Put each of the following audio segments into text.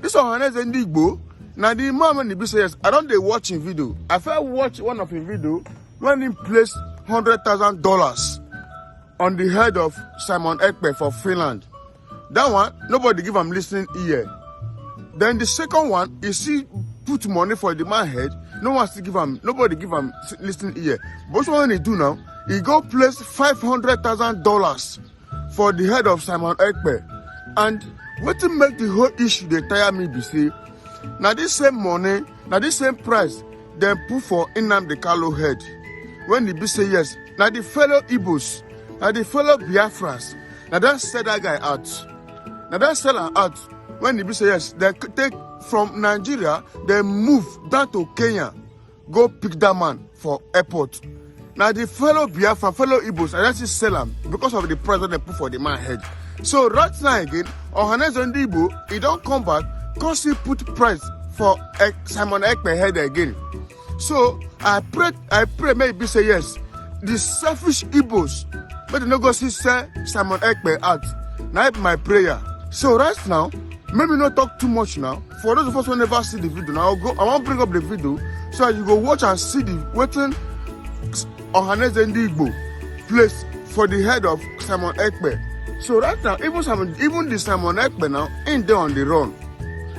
This Ohaneze Ndigbo, now the moment he be say yes, I don't dey watch him video. I first watch one of his video when he placed $100,000 on the head of Simon Ekpa for Finland. That one, nobody give him listening ear. Then the second one, you see, put money for the man head. No one still give him, nobody give him listening ear. But what he do now? He go place $500,000 for the head of Simon Ekpa. And what to make the whole issue they tire me be say, now this same money, now this same price, then put for Nnamdi Kanu head. When the be say yes, now the fellow Igbos, now the fellow Biafrans, now that sell that guy out. Now that sell him out. When the be say yes, they take from Nigeria, they move down to Kenya, go pick that man for airport. Now the fellow Biafra, fellow Igbos, I just sell him because of the price that they put for the man head. So right now again, Ohaneze Ndigbo, he don't come back, cause he put price for Simon Ekpa head again. So I pray maybe say yes. The selfish Igbos, but they no go see Simon Ekpa out. Now my prayer. So right now, maybe not talk too much now. For those of us who never see the video, now I want to bring up the video so that you go watch and see the waiting Ohaneze Ndigbo place for the head of Simon Ekpa. So right now, even the Simon Ekpa now ain't there on the run.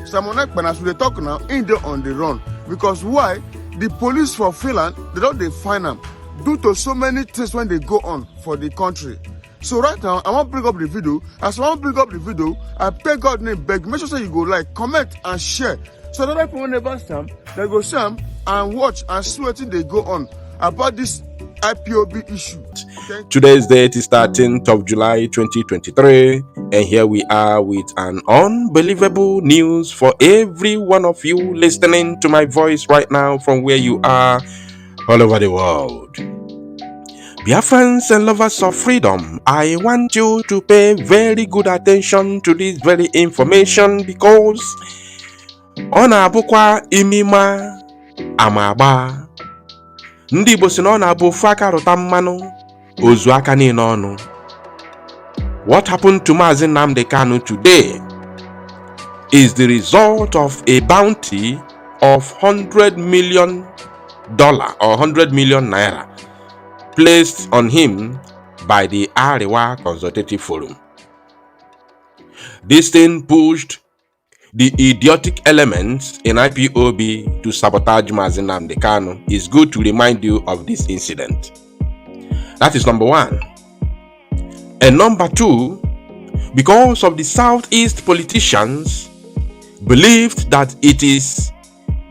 Simon Ekpa, as we talk now, ain't there on the run. Because why? The police for Finland, they find them due to so many things when they go on for the country. So right now, I want to bring up the video. As I want to bring up the video, I pray God name beg. Make sure you go like, comment, and share. So that people never see them, they go see them and watch and see what they go on about this IPOB issue. Today's date is 13th of July 2023, and here we are with an unbelievable news for every one of you listening to my voice right now from where you are all over the world. Biafrans and lovers of freedom, I want you to pay very good attention to this very information because ona abukwa imima amagba. Ndị Igbo si na ọ na-abụ ofu aka rụta mmanụ ozu aka niile ọnụ. What happened to Mazi Nnamdi Kanu today is the result of a bounty of $100 million or 100 million naira placed on him by the Arewa Consultative Forum. This thing pushed the idiotic elements in IPOB to sabotage Mazi Nnamdi Kanu. It's good to remind you of this incident. That is number one. And number two, because of the Southeast politicians believed that it is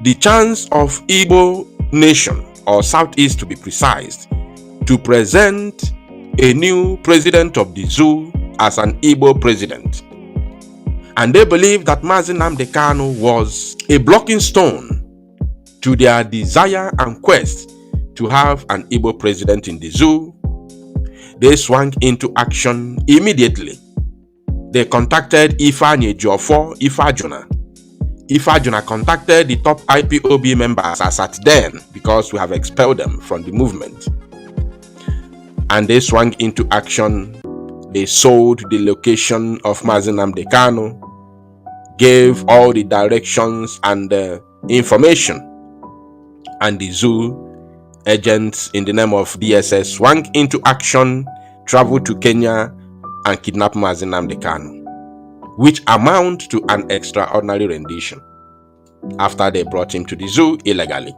the chance of Igbo nation, or Southeast to be precise, to present a new president of the zoo as an Igbo president. And they believe that Mazi Nnamdi Kanu was a blocking stone to their desire and quest to have an Igbo president in the zoo. They swung into action immediately. They contacted Ifeanyi Ejiofor Ifeajuna. Ifeajuna contacted the top IPOB members as at then, because we have expelled them from the movement. And they swung into action. They sold the location of Mazi Nnamdi Kanu, gave all the directions and information, and the zoo agents in the name of DSS swung into action, traveled to Kenya and kidnapped Mazi Nnamdi Kanu, which amount to an extraordinary rendition after they brought him to the zoo illegally.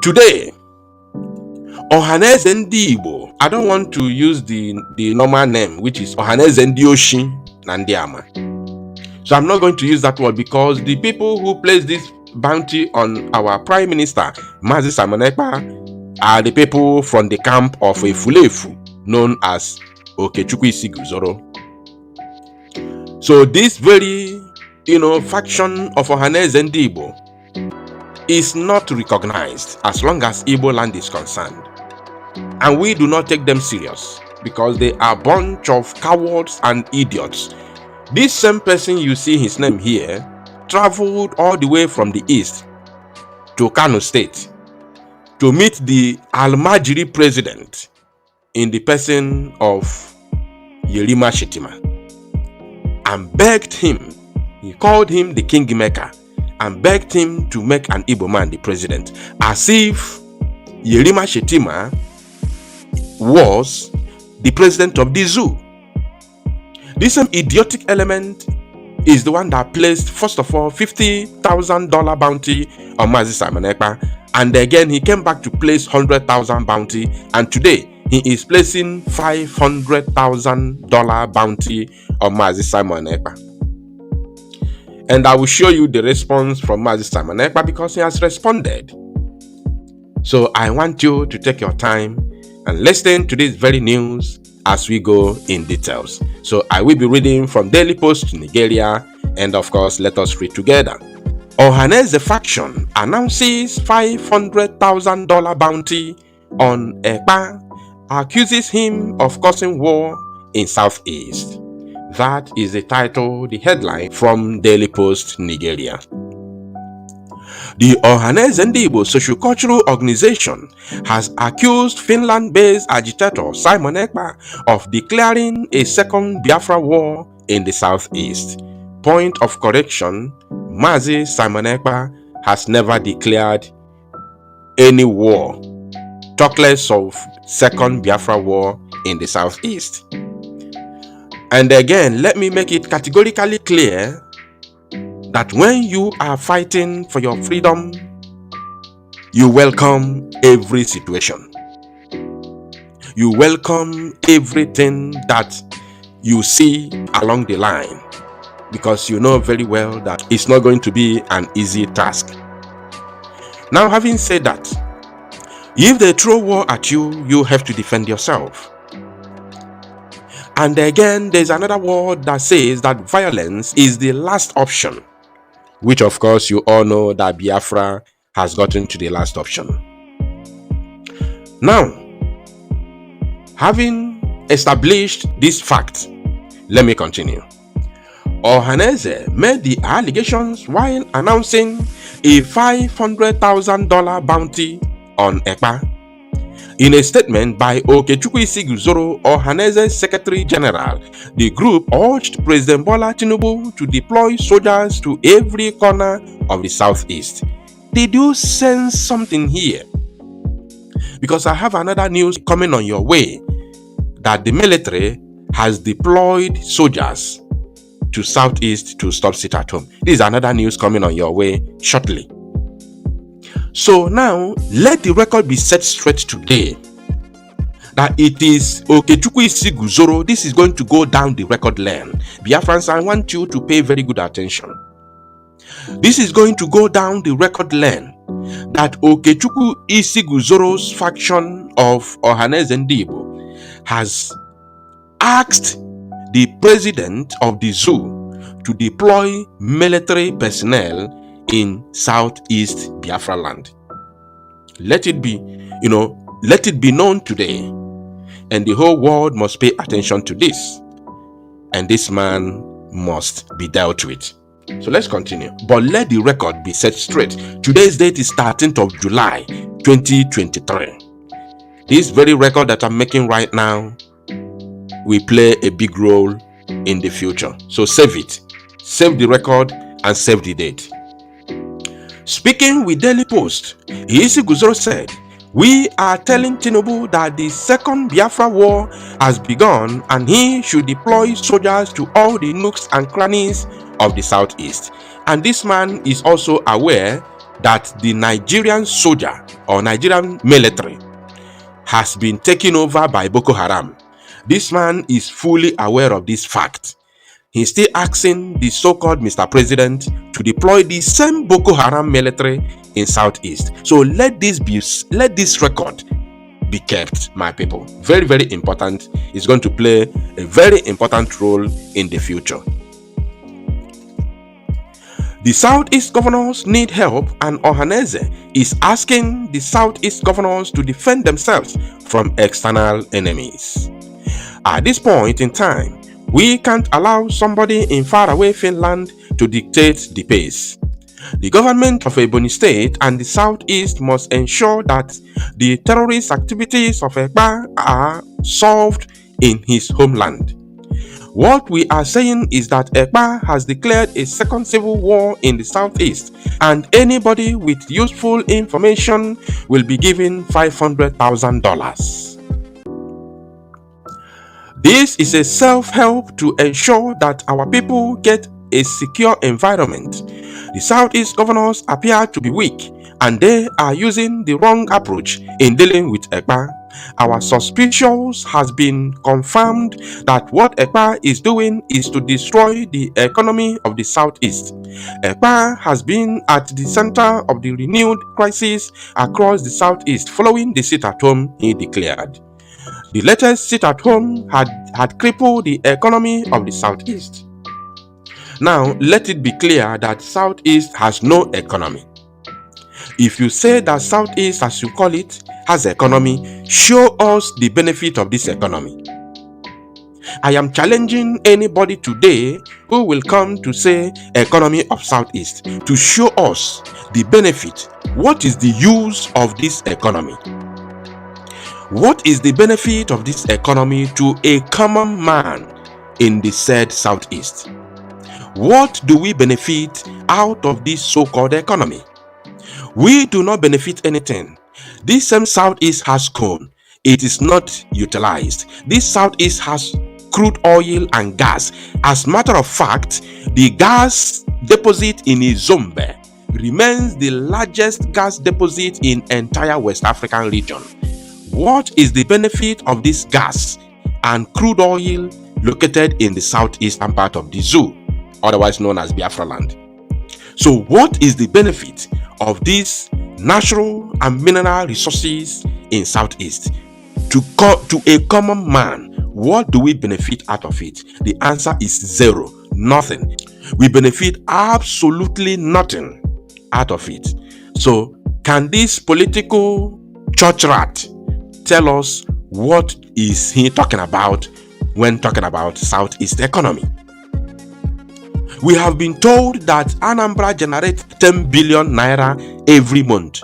Today, Ohaneze Ndigbo, I don't want to use the normal name, which is Ohaneze Ndioshi Nandiama. So I'm not going to use that word because the people who place this bounty on our Prime Minister, Mazi Simon Ekpa, are the people from the camp of Efulefu, known as Okechukwu Isiguzoro. So this very, faction of Ohaneze Ndigbo is not recognized as long as Igbo land is concerned. And we do not take them serious because they are a bunch of cowards and idiots. This same person you see his name here traveled all the way from the east to Kano State to meet the Almajiri president in the person of Yerima Shetima and begged him He called him the kingmaker and begged him to make an Igbo man the president, as if Yerima Shetima was the president of the zoo. This same idiotic element is the one that placed, first of all, $50,000 bounty on Mazi Simon Ekpa, and again he came back to place $100,000 bounty, and today he is placing $500,000 bounty on Mazi Simon Ekpa. And I will show you the response from Mazi Simon Ekpa because he has responded. So I want you to take your time and listen to this very news as we go in details. So I will be reading from Daily Post Nigeria, and of course let us read together. Ohaneze faction announces $500,000 bounty on Ekpa, accuses him of causing war in Southeast. That is the title, the headline from Daily Post Nigeria. The Ohaneze Ndigbo socio-cultural organization has accused Finland-based agitator Simon Ekpa of declaring a second Biafra war in the southeast. Point of correction, Mazi Simon Ekpa has never declared any war, talk less of second Biafra war in the southeast. And again, let me make it categorically clear that when you are fighting for your freedom, you welcome every situation. You welcome everything that you see along the line, because you know very well that it's not going to be an easy task. Now, having said that, if they throw war at you, you have to defend yourself. And again, there's another word that says that violence is the last option, which of course you all know that Biafra has gotten to the last option. Now, having established this fact, let me continue. Ohaneze made the allegations while announcing a $500,000 bounty on Ekpa. In a statement by Okechukwu Isiguzoro, Ohaneze's Secretary General, the group urged President Bola Tinubu to deploy soldiers to every corner of the southeast. Did you sense something here? Because I have another news coming on your way that the military has deployed soldiers to southeast to stop sit-at-home. This is another news coming on your way shortly. So now, let the record be set straight today that it is Okechukwu Isiguzoro. This is going to go down the record lane. Biafrans, I want you to pay very good attention. This is going to go down the record lane that Okechukwu Isiguzoro's faction of Ohaneze Ndigbo has asked the president of the zoo to deploy military personnel in southeast Biafra land. Let it be, let it be known today, and the whole world must pay attention to this, and this man must be dealt with. So let's continue. But let the record be set straight. Today's date is 13th of July 2023. This very record that I'm making right now will play a big role in the future. So save it. Save the record and save the date. Speaking with Daily Post, Isiguzoro said, "We are telling Tinubu that the second Biafra war has begun and he should deploy soldiers to all the nooks and crannies of the southeast." And this man is also aware that the Nigerian soldier or Nigerian military has been taken over by Boko Haram. This man is fully aware of this fact. He's still asking the so-called Mr. President to deploy the same Boko Haram military in southeast. So let this record be kept, my people. Very, very important. It's going to play a very important role in the future. The southeast governors need help, and Ohaneze is asking the southeast governors to defend themselves from external enemies. At this point in time, we can't allow somebody in faraway Finland to dictate the pace. The government of Ebonyi State and the Southeast must ensure that the terrorist activities of Ekpa are solved in his homeland. What we are saying is that Ekpa has declared a second civil war in the southeast, and anybody with useful information will be given $500,000. This is a self-help to ensure that our people get a secure environment. The Southeast governors appear to be weak, and they are using the wrong approach in dealing with Ekpa. Our suspicions has been confirmed that what Ekpa is doing is to destroy the economy of the Southeast. Ekpa has been at the center of the renewed crisis across the Southeast following the sit-at-home he declared. The latest sit-at-home had crippled the economy of the Southeast. Now, let it be clear that Southeast has no economy. If you say that Southeast, as you call it, has economy, show us the benefit of this economy. I am challenging anybody today who will come to say economy of Southeast to show us the benefit. What is the use of this economy? What is the benefit of this economy to a common man in the said Southeast? What do we benefit out of this so-called economy? We do not benefit anything. This same Southeast has corn. It is not utilized. This Southeast has crude oil and gas. As a matter of fact, the gas deposit in Izombe remains the largest gas deposit in entire West African region. What is the benefit of this gas and crude oil located in the southeastern part of the zoo, otherwise known as Biafra land? So what is the benefit of these natural and mineral resources in southeast? To a common man, what do we benefit out of it? The answer is zero, nothing. We benefit absolutely nothing out of it. So can this political church rat tell us what is he talking about when talking about Southeast economy? We have been told that Anambra generates 10 billion naira every month.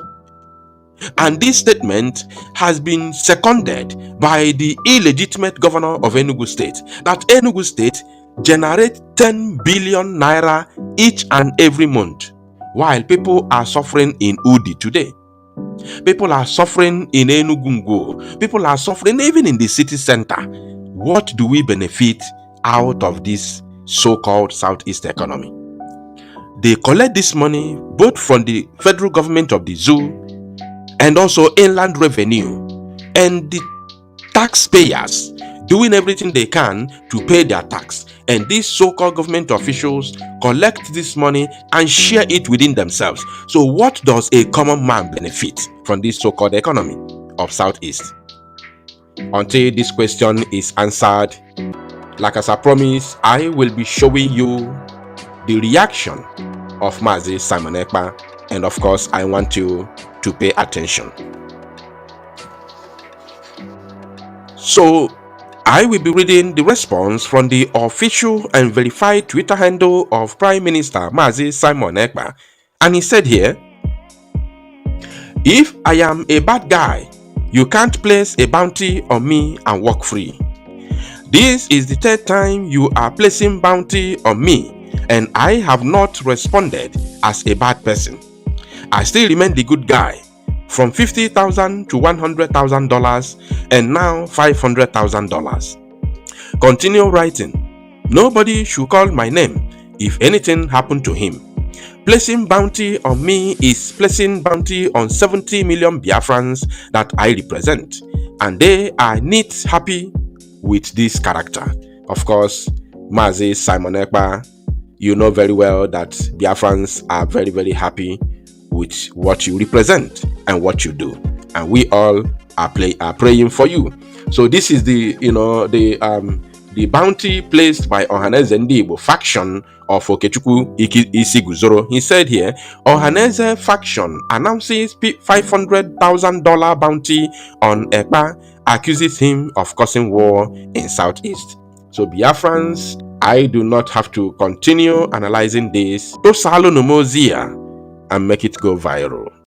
And this statement has been seconded by the illegitimate governor of Enugu State, that Enugu State generates 10 billion naira each and every month, while people are suffering in Udi today. People are suffering in Enugu. People are suffering even in the city center. What do we benefit out of this so-called Southeast economy? They collect this money both from the federal government of the zoo and also inland revenue, and the taxpayers doing everything they can to pay their tax. And these so-called government officials collect this money and share it within themselves. So what does a common man benefit from this so-called economy of Southeast? Until this question is answered, like as I promised, I will be showing you the reaction of Mazi Simon Ekpa, and of course I want you to pay attention. So I will be reading the response from the official and verified Twitter handle of Prime Minister Mazi Simon Ekpa, and he said here, "If I am a bad guy, you can't place a bounty on me and walk free. This is the third time you are placing bounty on me, and I have not responded as a bad person. I still remain the good guy, from $50,000 to $100,000 and now $500,000. Continue writing. Nobody should call my name if anything happened to him. Placing bounty on me is placing bounty on 70 million Biafrans that I represent, and they are not happy with this character." Of course, Mazi Simon Ekpa, you know very well that Biafrans are very, very happy with what you represent and what you do, and we all are praying for you. So this is the bounty placed by Ohaneze Ndigbo faction of Okechukwu Isiguzoro. He said here, Ohaneze faction announces $500,000 bounty on Ekpa, accuses him of causing war in Southeast. So Biafrans, I do not have to continue analyzing this. Tosalo Nomozia and make it go viral.